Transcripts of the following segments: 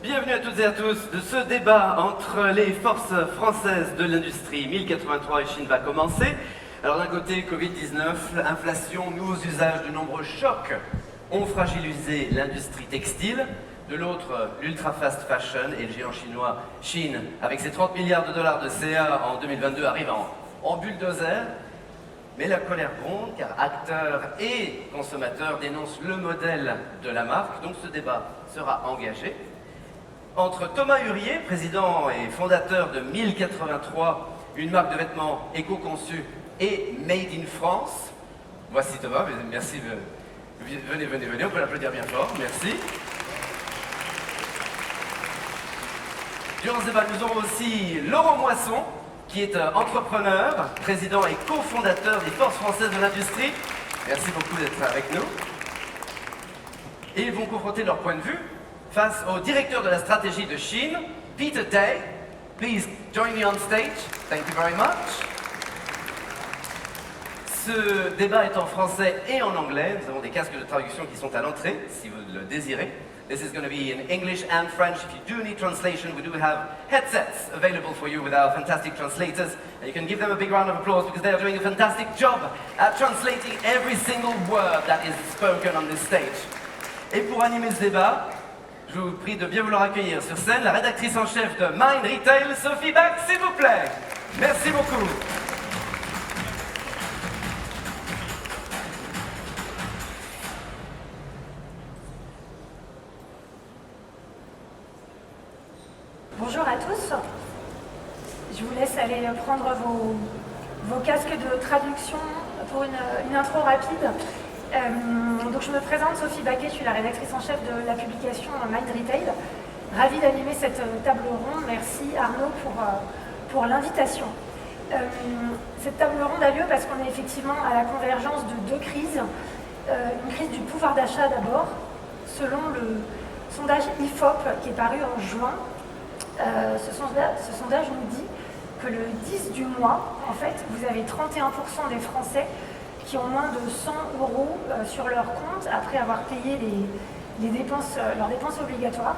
Bienvenue à toutes et à tous de ce débat entre les forces françaises de l'industrie. 1083 et Chine va commencer. Alors d'un côté, Covid-19, inflation, nouveaux usages, de nombreux chocs ont fragilisé l'industrie textile. De l'autre, l'ultra-fast fashion et le géant chinois Chine, avec ses 30 milliards de dollars de CA en 2022, arrive en bulldozer. Mais la colère gronde car acteurs et consommateurs dénoncent le modèle de la marque. Donc ce débat sera engagé entre Thomas Hurier, président et fondateur de 1083, une marque de vêtements éco-conçue et made in France. Voici Thomas, merci. Venez, on peut l'applaudir bien fort, merci. Durant ce débat, nous aurons aussi Laurent Moisson, qui est entrepreneur, président et cofondateur des Forces françaises de l'industrie. Merci beaucoup d'être avec nous. Et ils vont confronter leur point de vue face au directeur de la stratégie de Chine, Peter Day. Please join me on stage. Thank you very much. Ce débat est en français et en anglais. Nous avons des casques de traduction qui sont à l'entrée, si vous le désirez. This is going to be in English and French. If you do need translation, we do have headsets available for you with our fantastic translators. And you can give them a big round of applause because they are doing a fantastic job at translating every single word that is spoken on this stage. Et pour animer ce débat, je vous prie de bien vouloir accueillir sur scène la rédactrice en chef de Mind Retail, Sophie Bach, s'il vous plaît. Merci beaucoup. Bonjour à tous. Je vous laisse aller prendre vos casques de traduction pour une intro rapide. Donc je me présente, Sophie Baquet, je suis la rédactrice en chef de la publication Mind Retail. Ravie d'animer cette table ronde. Merci Arnaud pour l'invitation. Cette table ronde a lieu parce qu'on est effectivement à la convergence de deux crises. Une crise du pouvoir d'achat d'abord, selon le sondage IFOP qui est paru en juin. Ce sondage nous dit que le 10 du mois, en fait, vous avez 31% des Français qui ont moins de 100 € sur leur compte après avoir payé leurs dépenses obligatoires.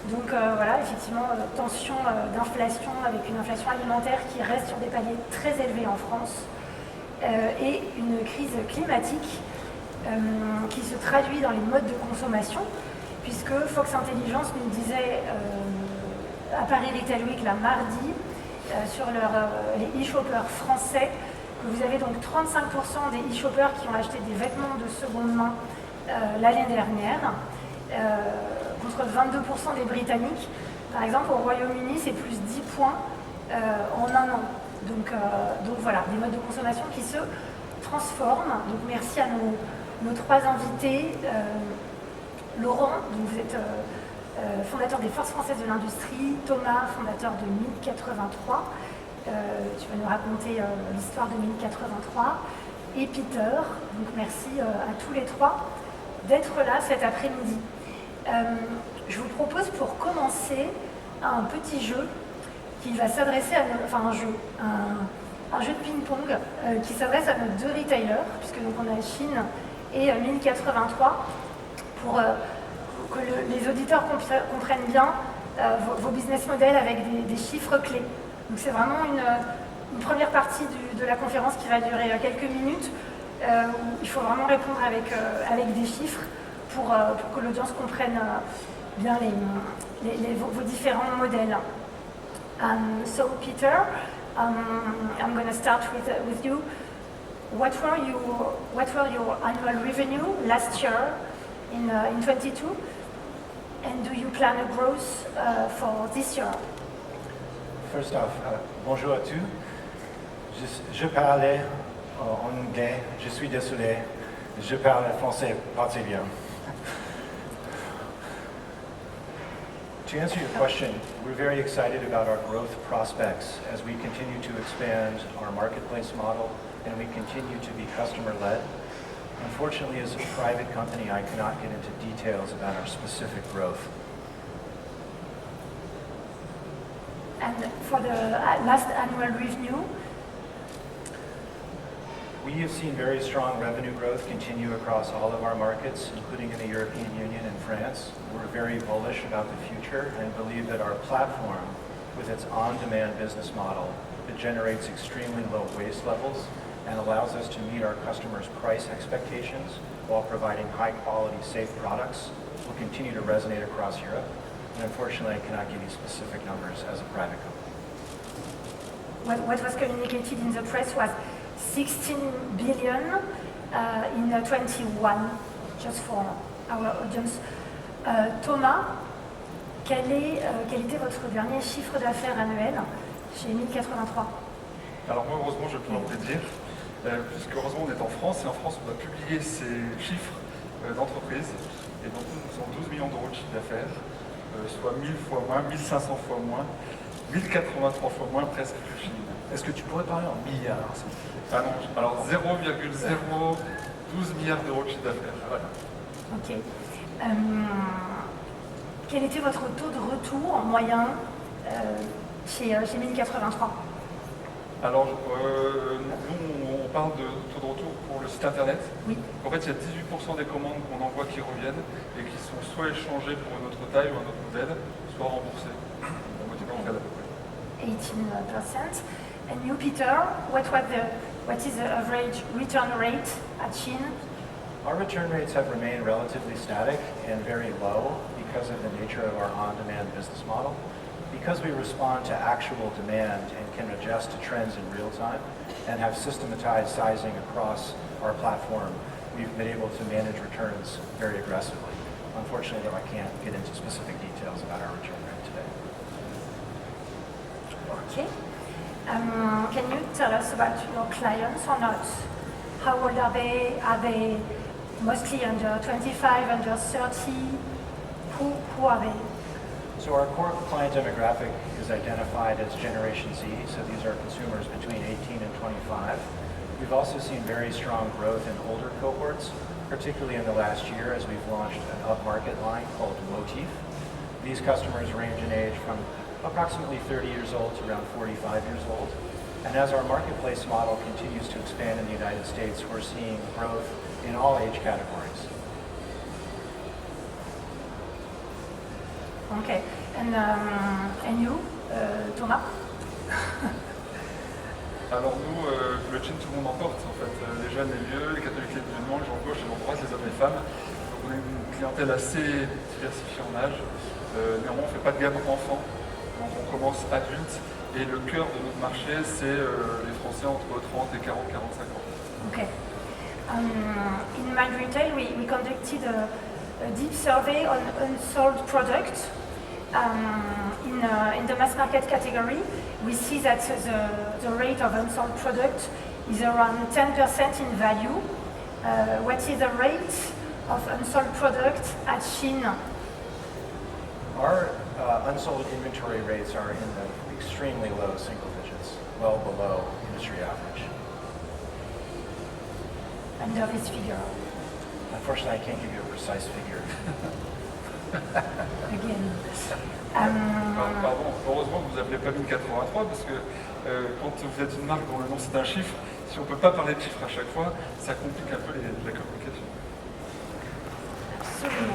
Donc voilà, effectivement, tension d'inflation avec une inflation alimentaire qui reste sur des paliers très élevés en France et une crise climatique qui se traduit dans les modes de consommation, puisque Fox Intelligence nous disait à Paris Retail Week, la mardi, sur les e-shoppers français, que vous avez donc 35% des e-shoppers qui ont acheté des vêtements de seconde main l'année dernière, contre 22% des Britanniques. Par exemple, au Royaume-Uni, c'est plus 10 points en un an. Donc voilà, des modes de consommation qui se transforment. Donc merci à nos trois invités. Laurent, donc vous êtes fondateur des Forces françaises de l'industrie, Thomas, fondateur de 1083, tu vas nous raconter l'histoire de 1083, et Peter, donc merci à tous les trois d'être là cet après-midi. Je vous propose pour commencer un petit jeu qui va s'adresser à un jeu de ping-pong qui s'adresse à nos deux retailers, puisque donc on a Chine et 1083, pour que les auditeurs comprennent bien vos business models avec des chiffres clés. Donc c'est vraiment une première partie de la conférence qui va durer quelques minutes, où il faut vraiment répondre avec des chiffres pour que l'audience comprenne bien vos différents modèles. So Peter, I'm going to start with you. What were your annual revenue last year in 22? And do you plan a growth for this year? First off, bonjour à tous. Je parlais en anglais, je suis désolé. Je parle français pas très bien. To answer your question, we're very excited about our growth prospects as we continue to expand our marketplace model and we continue to be customer-led. Unfortunately, as a private company, I cannot get into details about our specific growth. And for the last annual revenue? We have seen very strong revenue growth continue across all of our markets, including in the European Union and France. We're very bullish about the future and believe that our platform, with its on-demand business model that generates extremely low waste levels and allows us to meet our customers' price expectations while providing high-quality, safe products, will continue to resonate across Europe. And unfortunately, I cannot give you specific numbers as a private company. What was communicated in the press was 16 billion in 21, just for our audience. Thomas, quel était votre dernier chiffre d'affaires annuel chez 1083? Alors moi, heureusement, je peux vous le dire, puisque heureusement on est en France, et en France on va publier ces chiffres d'entreprise, et donc nous faisons 12 millions d'euros de chiffre d'affaires, soit 1000 fois moins, 1500 fois moins, 1083 fois moins presque que Chine. Est-ce que tu pourrais parler en milliards, s'il te plaît? Ah non, alors 0,012 milliards d'euros de chiffre d'affaires. Voilà. Ok. Quel était votre taux de retour moyen chez 1083? Alors, nous, on parle de taux de retour pour le site internet. Oui. En fait, il y a 18% des commandes qu'on envoie qui reviennent et qui sont soit échangées pour une autre taille ou un autre modèle, soit remboursées. La moitié d'entre elles à peu près. 18%. And you, Peter, what is the average return rate at Shein? Our return rates have remained relatively static and very low because of the nature of our on-demand business model. Because we respond to actual demand and can adjust to trends in real time and have systematized sizing across our platform, we've been able to manage returns very aggressively. Unfortunately, though, I can't get into specific details about our return rate today. Okay. Can you tell us about your clients or not? How old are they? Are they mostly under 25, under 30? Who are they? So our core client demographic is identified as Generation Z, so these are consumers between 18 and 25. We've also seen very strong growth in older cohorts, particularly in the last year as we've launched an upmarket line called Motif. These customers range in age from approximately 30 years old to around 45 years old. And as our marketplace model continues to expand in the United States, we're seeing growth in all age categories. Okay. And you, Thomas? Alors nous, le jean, tout le monde en porte en fait. Les jeunes, les vieux, les catholiques, les musulmans, les gens de gauche, les gens de droite, les hommes et les femmes. Donc on a une clientèle assez diversifiée en âge. Néanmoins, on ne fait pas de gamme enfant. Donc on commence adulte. Et le cœur de notre marché, c'est les Français entre 30 et 40, 45 ans. Okay. In Mind Retail, we conducted a deep survey on unsold products. In the mass market category, we see that the rate of unsold product is around 10% in value. What is the rate of unsold product at Shein? Our unsold inventory rates are in the extremely low single digits, well below industry average. Under this figure. Unfortunately, I can't give you a precise figure. Again. Pardon, heureusement que vous appelez pas 1083 parce que quand vous êtes une marque dont le nom c'est un chiffre, si on ne peut pas parler de chiffres à chaque fois, ça complique un peu la communication. Absolument.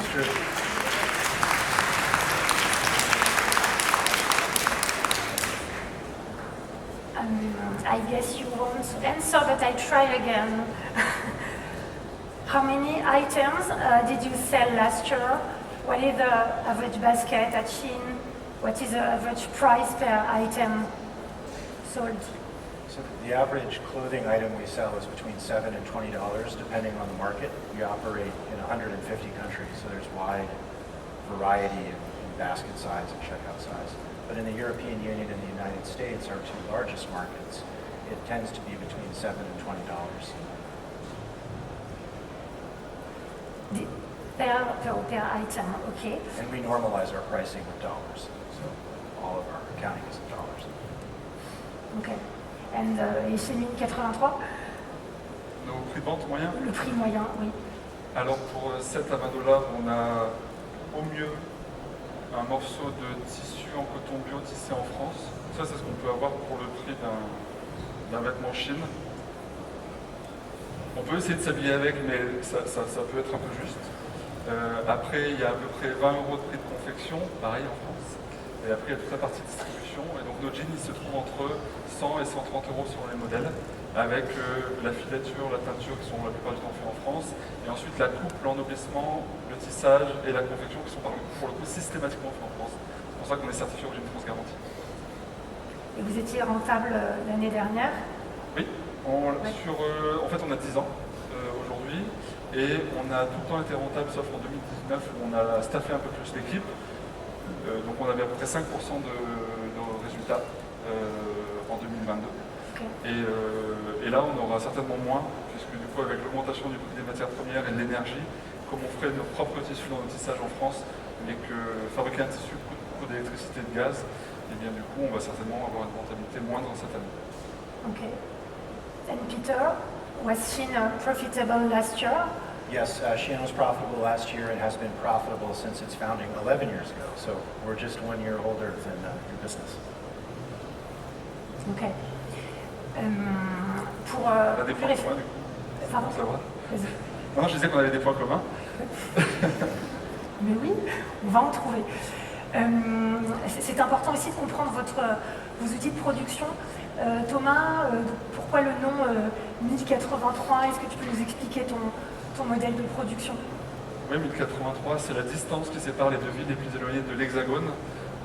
I guess you won't answer, but I try again. How many items did you sell last year? What is the average basket at Shein? What is the average price per item sold? So the average clothing item we sell is between $7 and $20, depending on the market. We operate in 150 countries, so there's wide variety in basket size and checkout size. But in the European Union and the United States, our two largest markets, it tends to be between $7 and $20. Per item, okay. And we normalize our pricing with dollars, so all of our accounting is in dollars. Okay. And et chez 1083? Nos prix de vente moyens? Le prix moyen, oui. Alors pour 7 à 20 $, on a au mieux un morceau de tissu en coton bio tissé en France. Ça, c'est ce qu'on peut avoir pour le prix d'un vêtement Chine. On peut essayer de s'habiller avec, mais ça peut être un peu juste. Après, il y a à peu près 20 € de prix de confection, pareil en France. Et après, il y a toute la partie distribution. Et donc, nos jeans, ils se trouvent entre 100 et 130 € sur les modèles, avec la filature, la teinture qui sont la plupart du temps faits en France. Et ensuite, la coupe, l'ennoblissement, le tissage et la confection qui sont pour le coup systématiquement faits en France. C'est pour ça qu'on est certifié Origine France Garantie. Et vous étiez rentable l'année dernière? Oui, en fait, on a 10 ans aujourd'hui. Et on a tout le temps été rentable, sauf en 2019 où on a staffé un peu plus l'équipe. Donc on avait à peu près 5% de nos résultats en 2022. Okay. Et là, on aura certainement moins, puisque du coup, avec l'augmentation du prix des matières premières et de l'énergie, comme on ferait nos propres tissus dans nos tissages en France, et que fabriquer un tissu coûte beaucoup d'électricité et de gaz, et bien du coup, on va certainement avoir une rentabilité moindre cette année. Okay. And Peter, was Shein profitable last year? Yes, Shein was profitable last year and has been profitable since its founding 11 years ago. So we're just 1 year older than your business. Ok. Pour On a des points communs, du coup. Pardon. Ça va. Vas-y. Non, je disais qu'on avait des points communs. Mais oui, on va en trouver. C'est important aussi de comprendre vos outils de production. Thomas, pourquoi le nom 1083? Est-ce que tu peux nous expliquer ton modèle de production? Oui, 1083, c'est la distance qui sépare les deux villes les plus éloignées de l'Hexagone,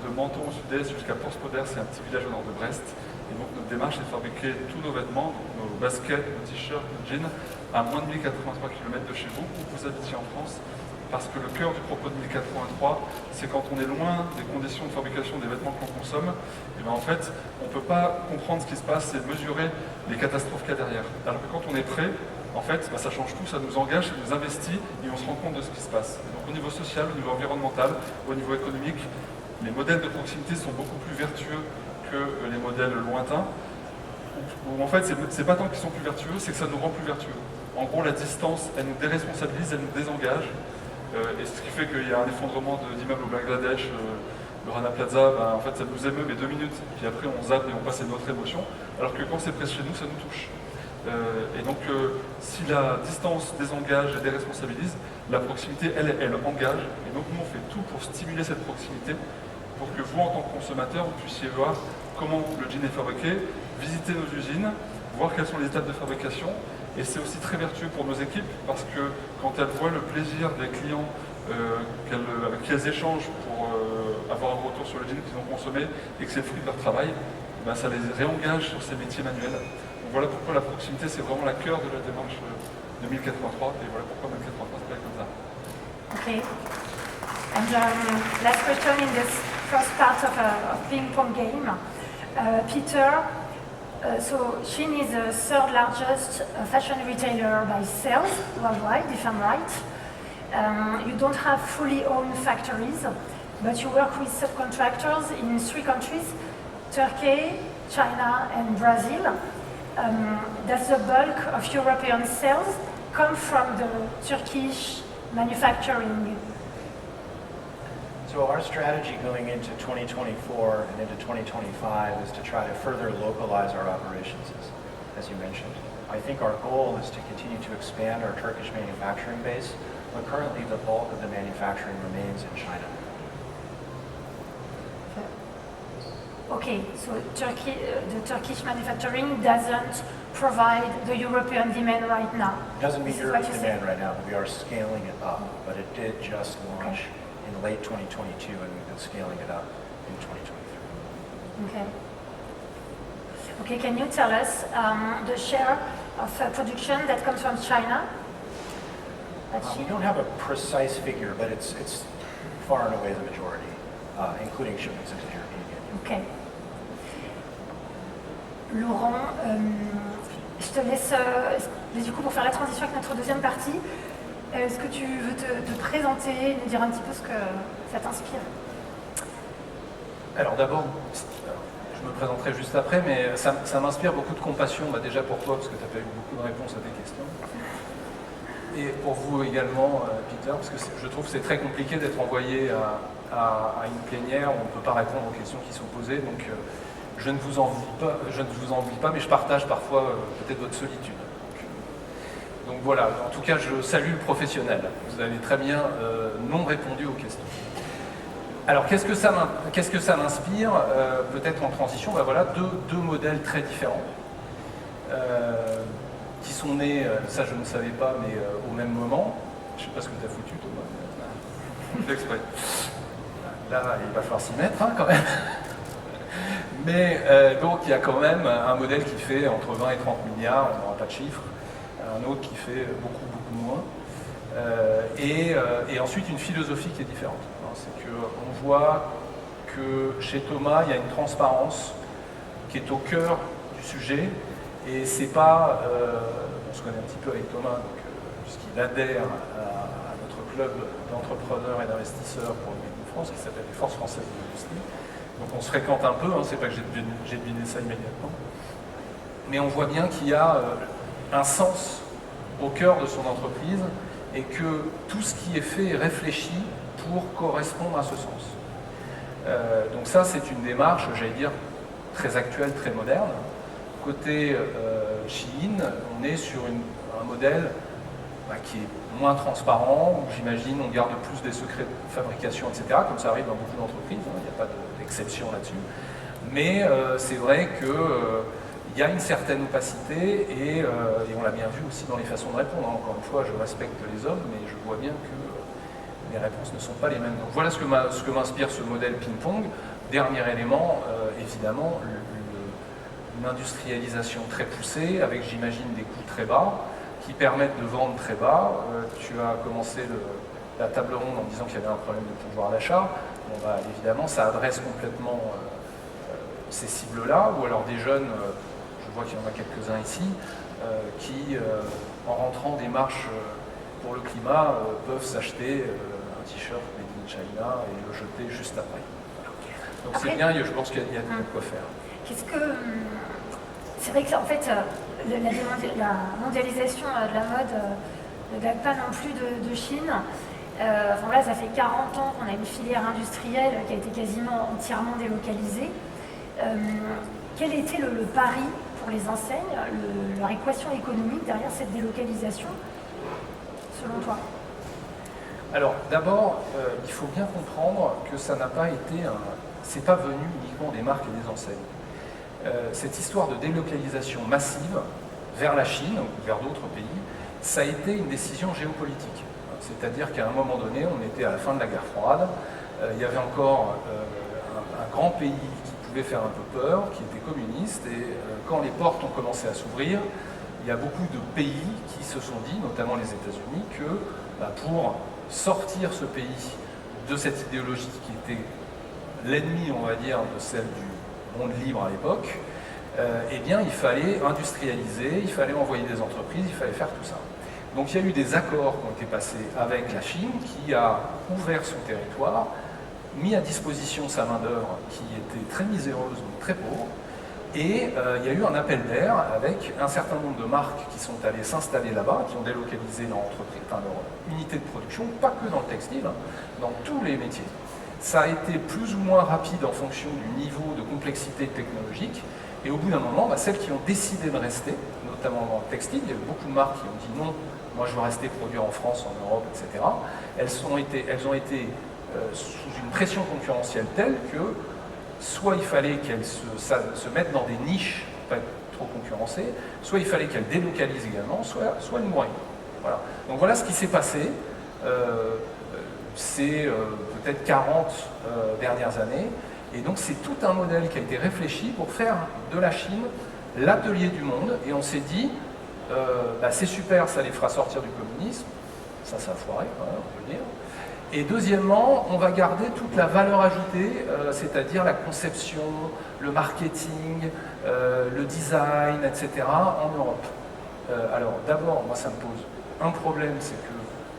de Menton au sud-est jusqu'à Porspoder, c'est un petit village au nord de Brest. Et donc notre démarche est de fabriquer tous nos vêtements, donc nos baskets, nos t-shirts, nos jeans, à moins de 1083 km de chez vous, où vous habitiez en France. Parce que le cœur du propos de 1083, c'est quand on est loin des conditions de fabrication des vêtements que l'on consomme, et bien en fait, on ne peut pas comprendre ce qui se passe et mesurer les catastrophes qu'il y a derrière. Alors que quand on est prêt, en fait, ça change tout, ça nous engage, ça nous investit et on se rend compte de ce qui se passe. Et donc au niveau social, au niveau environnemental, au niveau économique, les modèles de proximité sont beaucoup plus vertueux que les modèles lointains. Où en fait, c'est pas tant qu'ils sont plus vertueux, c'est que ça nous rend plus vertueux. En gros, la distance, elle nous déresponsabilise, elle nous désengage. Et ce qui fait qu'il y a un effondrement d'immeubles au Bangladesh, le Rana Plaza, en fait ça nous émeut mais 2 minutes, puis après on zappe et on passe à une autre émotion, alors que quand c'est près de chez nous, ça nous touche. Et donc si la distance désengage et déresponsabilise, la proximité elle engage, et donc nous on fait tout pour stimuler cette proximité, pour que vous en tant que consommateur, vous puissiez voir comment le jean est fabriqué, visiter nos usines, voir quelles sont les étapes de fabrication. Et c'est aussi très vertueux pour nos équipes parce que quand elles voient le plaisir des clients avec qui elles échangent pour avoir un retour sur le jean qu'ils ont consommé et que c'est le fruit de leur travail, ben ça les réengage sur ces métiers manuels. Donc voilà pourquoi la proximité c'est vraiment la cœur de la démarche de 1083 et voilà pourquoi 1083 s'appelle comme ça. Okay. And last question in this first part of ping-pong game. Peter, so Shein is the third largest fashion retailer by sales worldwide, if I'm right. You don't have fully owned factories, but you work with subcontractors in 3 countries, Turkey, China and Brazil. Does the bulk of European sales come from the Turkish manufacturing? So our strategy going into 2024 and into 2025 is to try to further localize our operations, as you mentioned. I think our goal is to continue to expand our Turkish manufacturing base, but currently the bulk of the manufacturing remains in China. Okay, so the Turkish manufacturing doesn't provide the European demand right now. It doesn't meet This is European what you demand say. right now, but we are scaling it up. But it did just launch in late 2022, and we've been scaling it up in 2023. Okay. Okay, can you tell us the share of production that comes from China? We don't have a precise figure, but it's far and away the majority, including shipments into the European Union. Ok. Laurent, je te laisse, du coup, pour faire la transition avec notre deuxième partie, est-ce que tu veux te présenter, nous dire un petit peu ce que ça t'inspire? Alors d'abord, je me présenterai juste après, mais ça m'inspire beaucoup de compassion, déjà pour toi, parce que tu n'as pas eu beaucoup de réponses à tes questions. Et pour vous également, Peter, parce que je trouve que c'est très compliqué d'être envoyé à une plénière où on ne peut pas répondre aux questions qui sont posées. Donc je ne vous envie pas, mais je partage parfois peut-être votre solitude. Donc voilà, en tout cas, je salue le professionnel. Vous avez très bien non répondu aux questions. Alors, qu'est-ce que ça m'inspire peut-être en transition, ben voilà, deux modèles très différents qui sont nés, ça je ne savais pas, mais au même moment. Je ne sais pas ce que tu as foutu, Thomas. Fait exprès. Là, il va falloir s'y mettre quand même. Mais donc, il y a quand même un modèle qui fait entre 20 et 30 milliards, on n'aura pas de chiffres, un autre qui fait beaucoup, beaucoup moins. Et ensuite, une philosophie qui est différente. C'est qu'on voit que chez Thomas, il y a une transparence qui est au cœur du sujet. Et c'est pas, on se connaît un petit peu avec Thomas, puisqu'il adhère à notre club d'entrepreneurs et d'investisseurs pour le Made in France, qui s'appelle les Forces Françaises de l'Industrie. Donc on se fréquente un peu, hein, c'est pas que j'ai deviné ça immédiatement. Mais on voit bien qu'il y a un sens au cœur de son entreprise et que tout ce qui est fait est réfléchi pour correspondre à ce sens. Donc ça, c'est une démarche, j'allais dire, très actuelle, très moderne. Côté Shein, on est sur un modèle qui est moins transparent, où j'imagine on garde plus des secrets de fabrication, etc., comme ça arrive dans beaucoup d'entreprises, hein, il n'y a pas d'exception là-dessus. Mais c'est vrai qu'il y a une certaine opacité et on l'a bien vu aussi dans les façons de répondre. Encore une fois, je respecte les hommes, mais je vois bien que les réponses ne sont pas les mêmes. Donc voilà ce que m'inspire ce modèle ping-pong. Dernier élément, évidemment, une industrialisation très poussée, avec j'imagine des coûts très bas, qui permettent de vendre très bas. Tu as commencé la table ronde en disant qu'il y avait un problème de pouvoir d'achat. Bon, bah, évidemment, ça adresse complètement ces cibles-là, ou alors des jeunes, je vois qu'il y en a quelques-uns ici, qui, en rentrant des marches pour le climat, peuvent s'acheter un t-shirt made in China et le jeter juste après. Donc c'est bien, je pense qu'il y a de quoi faire. C'est vrai que en fait, la mondialisation de la mode ne date pas non plus de Chine. Enfin, là, ça fait 40 ans qu'on a une filière industrielle qui a été quasiment entièrement délocalisée. Quel était le pari pour les enseignes, leur équation économique derrière cette délocalisation, selon toi? Alors, d'abord, il faut bien comprendre que ça n'a pas été c'est pas venu uniquement des marques et des enseignes. Cette histoire de délocalisation massive vers la Chine ou vers d'autres pays, ça a été une décision géopolitique. C'est-à-dire qu'à un moment donné, on était à la fin de la guerre froide, il y avait encore un grand pays qui pouvait faire un peu peur, qui était communiste, et quand les portes ont commencé à s'ouvrir, il y a beaucoup de pays qui se sont dit, notamment les États-Unis, que pour sortir ce pays de cette idéologie qui était l'ennemi, on va dire, de celle du monde libre à l'époque, eh bien, il fallait industrialiser, il fallait envoyer des entreprises, il fallait faire tout ça. Donc il y a eu des accords qui ont été passés avec la Chine, qui a ouvert son territoire, mis à disposition sa main-d'œuvre qui était très miséreuse, donc très pauvre, et il y a eu un appel d'air avec un certain nombre de marques qui sont allées s'installer là-bas, qui ont délocalisé leur unité de production, pas que dans le textile, dans tous les métiers. Ça a été plus ou moins rapide en fonction du niveau de complexité technologique, et au bout d'un moment, celles qui ont décidé de rester, notamment dans le textile, il y a eu beaucoup de marques qui ont dit non, moi je veux rester produire en France, en Europe, etc. Elles ont été sous une pression concurrentielle telle que soit il fallait qu'elles se mettent dans des niches pour pas être trop concurrencées, soit il fallait qu'elles délocalisent également, soit elles mouraient. Voilà. Donc voilà ce qui s'est passé. C'est peut-être 40 dernières années. Et donc c'est tout un modèle qui a été réfléchi pour faire de la Chine l'atelier du monde. Et on s'est dit, c'est super, ça les fera sortir du communisme. Ça a foiré, on peut le dire. Et deuxièmement, on va garder toute la valeur ajoutée, c'est-à-dire la conception, le marketing, le design, etc. en Europe. Alors d'abord, moi ça me pose un problème, c'est que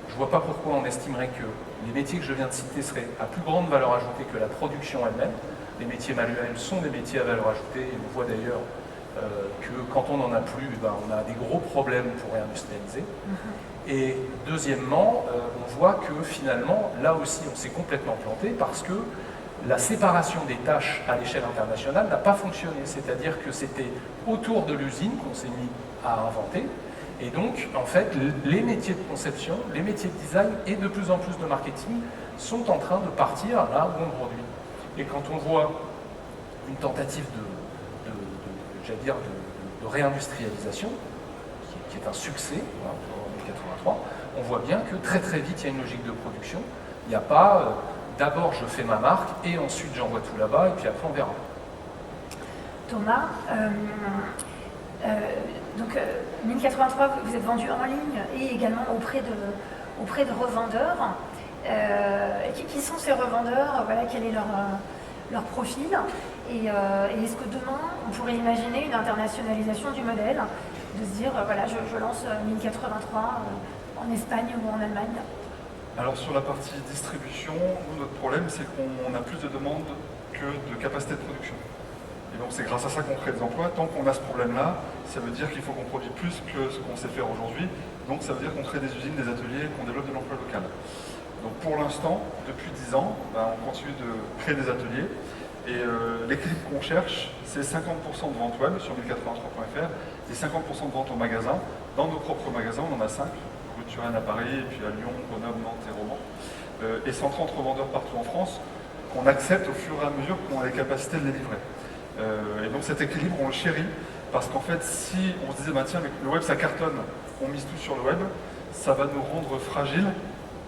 je ne vois pas pourquoi on estimerait que les métiers que je viens de citer seraient à plus grande valeur ajoutée que la production elle-même. Les métiers manuels sont des métiers à valeur ajoutée, et on voit d'ailleurs que quand on n'en a plus, on a des gros problèmes pour réindustrialiser. Et deuxièmement, on voit que finalement, là aussi, on s'est complètement planté parce que la séparation des tâches à l'échelle internationale n'a pas fonctionné. C'est-à-dire que c'était autour de l'usine qu'on s'est mis à inventer, Et donc, en fait, les métiers de conception, les métiers de design et de plus en plus de marketing sont en train de partir là où on produit. Et quand on voit une tentative de réindustrialisation, qui est un succès en 1983, on voit bien que très très vite il y a une logique de production. Il n'y a pas d'abord je fais ma marque et ensuite j'envoie tout là-bas et puis après on verra. Thomas, donc 1083, vous êtes vendu en ligne et également auprès de revendeurs. Qui sont ces revendeurs? Voilà, quel est leur profil? Et est-ce que demain, on pourrait imaginer une internationalisation du modèle, de se dire, voilà, je lance 1083 en Espagne ou en Allemagne? Alors sur la partie distribution, nous, notre problème c'est qu'on a plus de demandes que de capacité de production. Et donc c'est grâce à ça qu'on crée des emplois. Tant qu'on a ce problème-là, ça veut dire qu'il faut qu'on produise plus que ce qu'on sait faire aujourd'hui. Donc ça veut dire qu'on crée des usines, des ateliers, qu'on développe de l'emploi local. Donc pour l'instant, depuis 10 ans, on continue de créer des ateliers. Et l'équilibre qu'on cherche, c'est 50% de vente web sur 1083.fr et 50% de vente au magasin. Dans nos propres magasins, on en a 5. Rue de Turenne à Paris, et puis à Lyon, Grenoble, Nantes et Romans. Et 130 revendeurs partout en France qu'on accepte au fur et à mesure qu'on a les capacités de les livrer. Et donc cet équilibre, on le chérit, parce qu'en fait, si on se disait, bah, tiens, le web ça cartonne, on mise tout sur le web, ça va nous rendre fragiles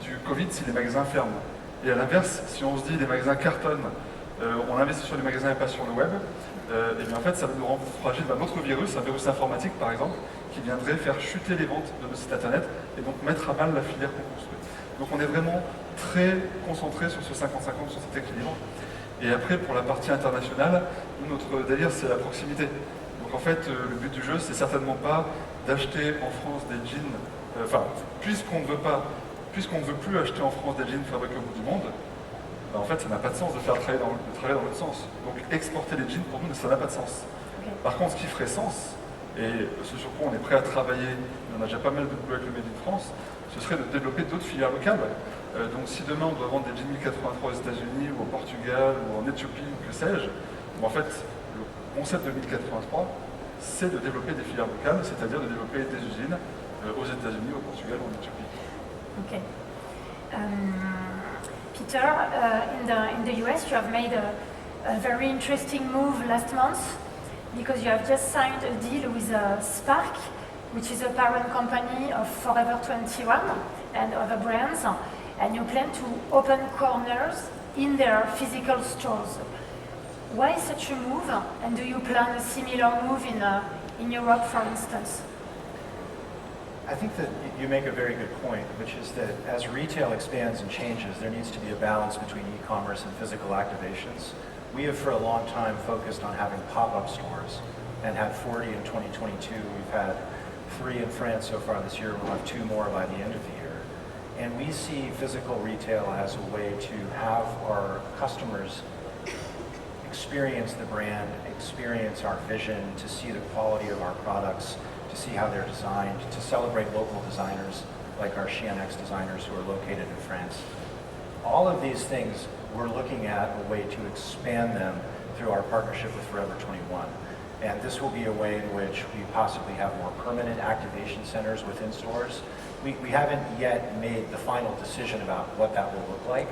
du Covid si les magasins ferment. Et à l'inverse, si on se dit les magasins cartonnent, on investit sur les magasins et pas sur le web, et bien en fait ça va nous rendre fragiles d'un autre virus, un virus informatique par exemple, qui viendrait faire chuter les ventes de nos sites internet et donc mettre à mal la filière qu'on construit. Donc on est vraiment très concentré sur ce 50-50, sur cet équilibre. Et après, pour la partie internationale, notre délire, c'est la proximité. Donc en fait, le but du jeu, c'est certainement pas d'acheter en France des jeans, puisqu'on ne veut plus acheter en France des jeans fabriqués au bout du monde, en fait, ça n'a pas de sens de faire travailler dans l'autre sens. Donc exporter les jeans, pour nous, ça n'a pas de sens. Okay. Par contre, ce qui ferait sens, et ce sur quoi on est prêt à travailler, on a déjà pas mal de boulot avec le Made in France, ce serait de développer d'autres filières locales. Donc si demain on doit vendre des jeans 1083 aux États-Unis ou au Portugal ou en Éthiopie ou que sais-je, en fait le concept de 1083 c'est de développer des filières locales, c'est-à-dire de développer des usines aux États-Unis, au Portugal ou en Éthiopie. Ok. Peter, in the US you have made a very interesting move last month because you have just signed a deal with Spark, which is a parent company of Forever 21 and other brands. And you plan to open corners in their physical stores. Why such a move? And do you plan a similar move in Europe, for instance? I think that you make a very good point, which is that as retail expands and changes, there needs to be a balance between e-commerce and physical activations. We have for a long time focused on having pop-up stores and had 40 in 2022. We've had 3 in France so far this year. We'll have 2 more by the end of the year. And we see physical retail as a way to have our customers experience the brand, experience our vision, to see the quality of our products, to see how they're designed, to celebrate local designers like our Chianex designers who are located in France. All of these things, we're looking at a way to expand them through our partnership with Forever 21. And this will be a way in which we possibly have more permanent activation centers within stores. We haven't yet made the final decision about what that will look like,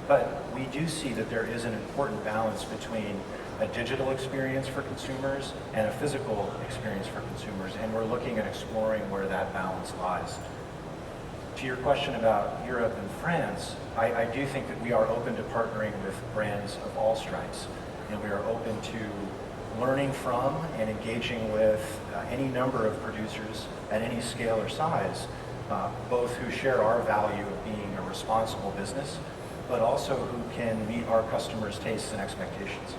but we do see that there is an important balance between a digital experience for consumers and a physical experience for consumers, and we're looking at exploring where that balance lies. To your question about Europe and France, I do think that we are open to partnering with brands of all stripes, and we are open to learning from and engaging with any number of producers at any scale or size, both who share our value of being a responsible business, but also who can meet our customers' tastes and expectations.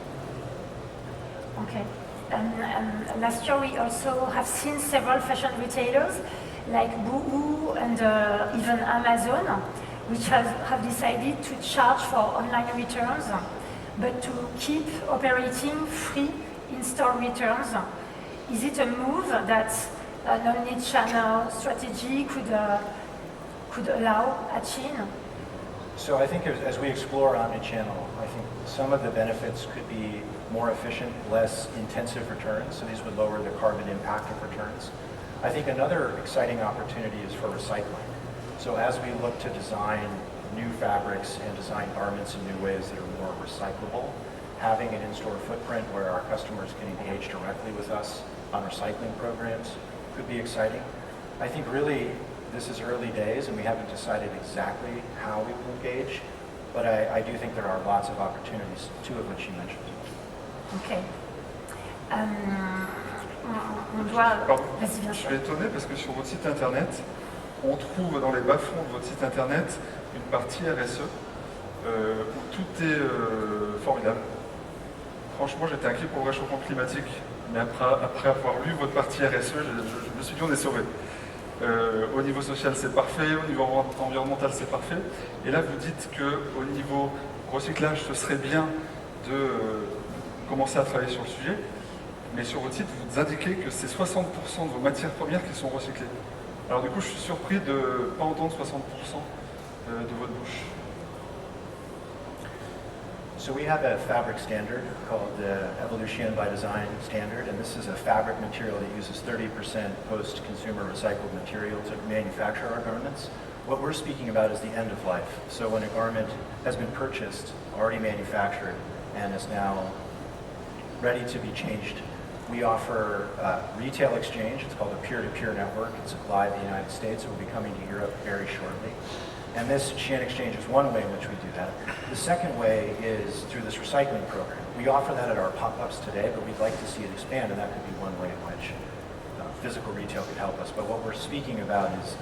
Okay. And last year we also have seen several fashion retailers like Boohoo and even Amazon, which have decided to charge for online returns, but to keep operating free in-store returns. Is it a move that an omni-channel strategy could allow at Shein? So I think as we explore omni-channel, I think some of the benefits could be more efficient, less intensive returns. So these would lower the carbon impact of returns. I think another exciting opportunity is for recycling. So as we look to design new fabrics and design garments in new ways that are more recyclable, having an in-store footprint where our customers can engage directly with us on recycling programs could be exciting. I think really this is early days and we haven't decided exactly how we will engage, but I do think there are lots of opportunities, two of which you mentioned. Ok. On doit... Pardon. Vas-y, bien Je sûr. suis étonné parce que sur votre site internet, on trouve dans les bas-fonds de votre site internet une partie RSE où tout est formidable. Franchement, j'étais inquiet pour le réchauffement climatique, mais après avoir lu votre partie RSE, je me suis dit on est sauvé. Au niveau social, c'est parfait, au niveau environnemental, c'est parfait. Et là, vous dites qu'au niveau recyclage, ce serait bien de commencer à travailler sur le sujet. Mais sur votre site, vous indiquez que c'est 60% de vos matières premières qui sont recyclées. Alors du coup, je suis surpris de ne pas entendre 60% de votre bouche. So we have a fabric standard called the Evolution by Design standard, and this is a fabric material that uses 30% post-consumer recycled material to manufacture our garments. What we're speaking about is the end of life. So when a garment has been purchased, already manufactured, and is now ready to be changed, we offer retail exchange. It's called a peer-to-peer network. It's applied in the United States. It will be coming to Europe very shortly. And this Shein Exchange is one way in which we do that. The second way is through this recycling program. We offer that at our pop-ups today, but we'd like to see it expand, and that could be one way in which physical retail could help us. But what we're speaking about is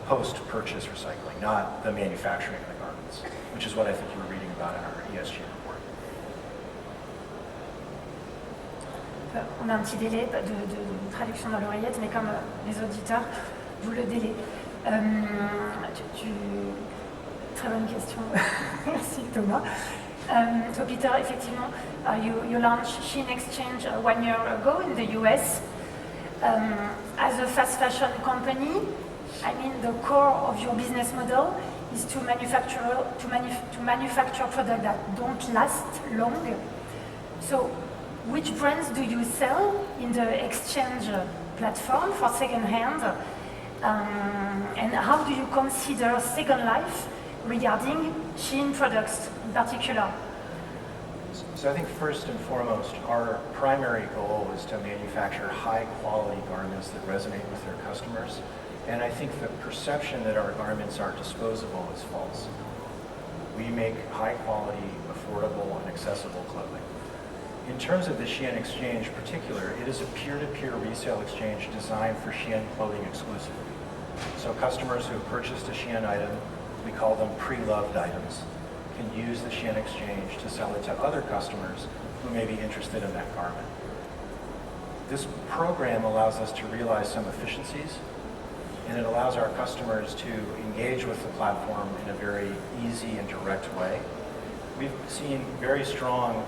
post-purchase recycling, not the manufacturing of the garments, which is what I think you were reading about in our ESG report. On a un petit délai de traduction dans l'oreillette, mais comme les auditeurs, vous le délai. Très bonne question. Merci Thomas. So Peter, effectivement, you launched Shein Exchange 1 year ago in the US. As a fast fashion company, I mean the core of your business model is to manufacture products that don't last long. So which brands do you sell in the exchange platform for second-hand? And how do you consider second life regarding Shein products in particular? So I think first and foremost, our primary goal is to manufacture high-quality garments that resonate with their customers. And I think the perception that our garments are disposable is false. We make high-quality, affordable, and accessible clothing. In terms of the Shein Exchange in particular, it is a peer-to-peer resale exchange designed for Shein clothing exclusively. So customers who have purchased a Shein item, we call them pre-loved items, can use the Shein Exchange to sell it to other customers who may be interested in that garment. This program allows us to realize some efficiencies, and it allows our customers to engage with the platform in a very easy and direct way. We've seen very strong